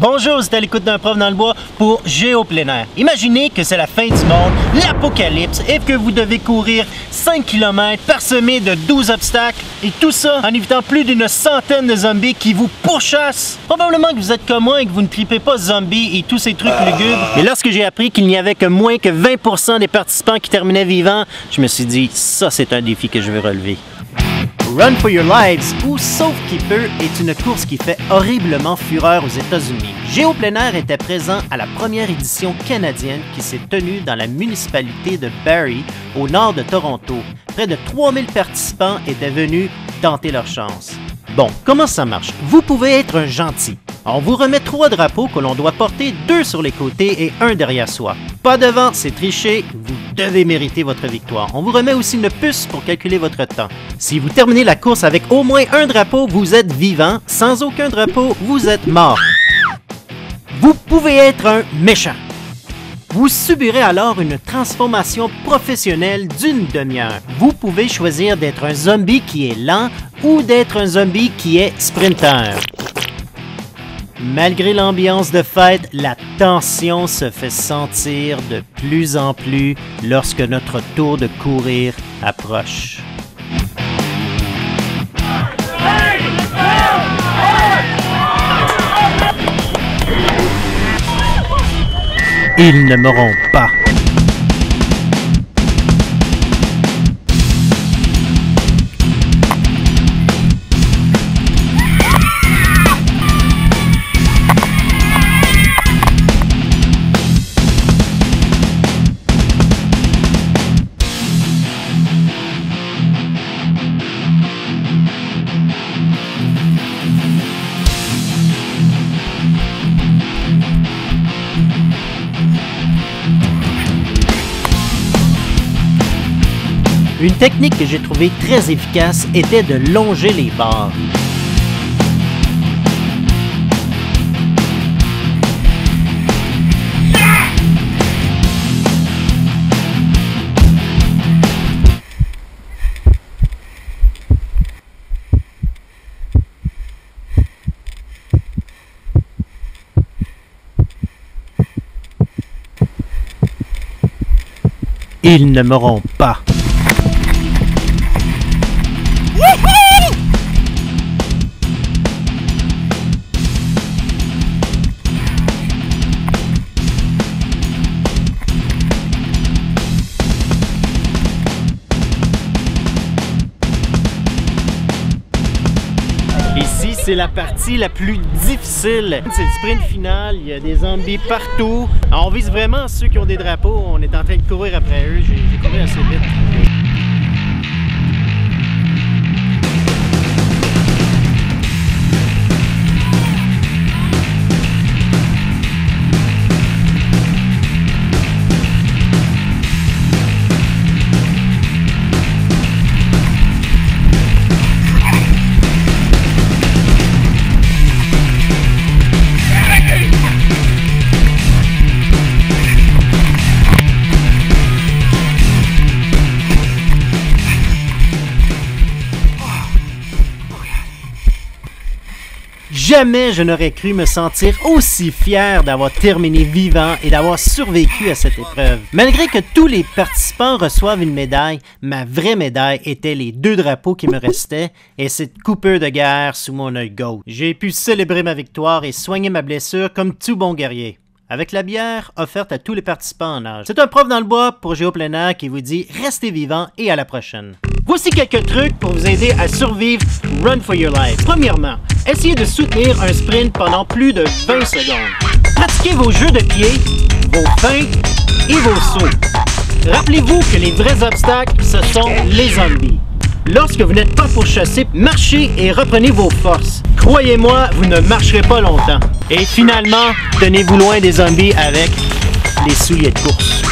Bonjour, vous êtes à l'écoute d'un prof dans le bois pour Géo plein air. Imaginez que c'est la fin du monde, l'apocalypse, et que vous devez courir 5 km parsemés de 12 obstacles, et tout ça en évitant plus d'une centaine de zombies qui vous pourchassent. Probablement que vous êtes comme moi et que vous ne tripez pas zombies et tous ces trucs lugubres. Et lorsque j'ai appris qu'il n'y avait que moins que 20% des participants qui terminaient vivants, je me suis dit, ça c'est un défi que je veux relever. Run for Your Lives ou Safekeeper est une course qui fait horriblement fureur aux États-Unis. Géo plein air était présent à la première édition canadienne qui s'est tenue dans la municipalité de Barrie, au nord de Toronto. Près de 3000 participants étaient venus tenter leur chance. Bon, comment ça marche? Vous pouvez être un gentil. On vous remet 3 drapeaux que l'on doit porter, 2 sur les côtés et 1 derrière soi. Pas devant, c'est tricher, vous devez mériter votre victoire. On vous remet aussi une puce pour calculer votre temps. Si vous terminez la course avec au moins un drapeau, vous êtes vivant. Sans aucun drapeau, vous êtes mort. Vous pouvez être un méchant. Vous subirez alors une transformation professionnelle d'une demi-heure. Vous pouvez choisir d'être un zombie qui est lent ou d'être un zombie qui est sprinter. Malgré l'ambiance de fête, la tension se fait sentir de plus en plus lorsque notre tour de courir approche. Ils ne m'auront pas. Une technique que j'ai trouvée très efficace était de longer les barres. Ils ne m'auront pas. Ici, c'est la partie la plus difficile. C'est le sprint final, il y a des zombies partout. On vise vraiment ceux qui ont des drapeaux. On est en train de courir après eux. J'ai couru assez vite. Jamais je n'aurais cru me sentir aussi fier d'avoir terminé vivant et d'avoir survécu à cette épreuve. Malgré que tous les participants reçoivent une médaille, ma vraie médaille était les 2 drapeaux qui me restaient et cette coupure de guerre sous mon œil gauche. J'ai pu célébrer ma victoire et soigner ma blessure comme tout bon guerrier, avec la bière offerte à tous les participants en âge. C'est un prof dans le bois pour Géo plein air qui vous dit restez vivant et à la prochaine. Voici quelques trucs pour vous aider à survivre Run for Your Life. Premièrement, essayez de soutenir un sprint pendant plus de 20 secondes. Pratiquez vos jeux de pied, vos feintes et vos sauts. Rappelez-vous que les vrais obstacles, ce sont les zombies. Lorsque vous n'êtes pas pourchassé, marchez et reprenez vos forces. Croyez-moi, vous ne marcherez pas longtemps. Et finalement, tenez-vous loin des zombies avec les souliers de course.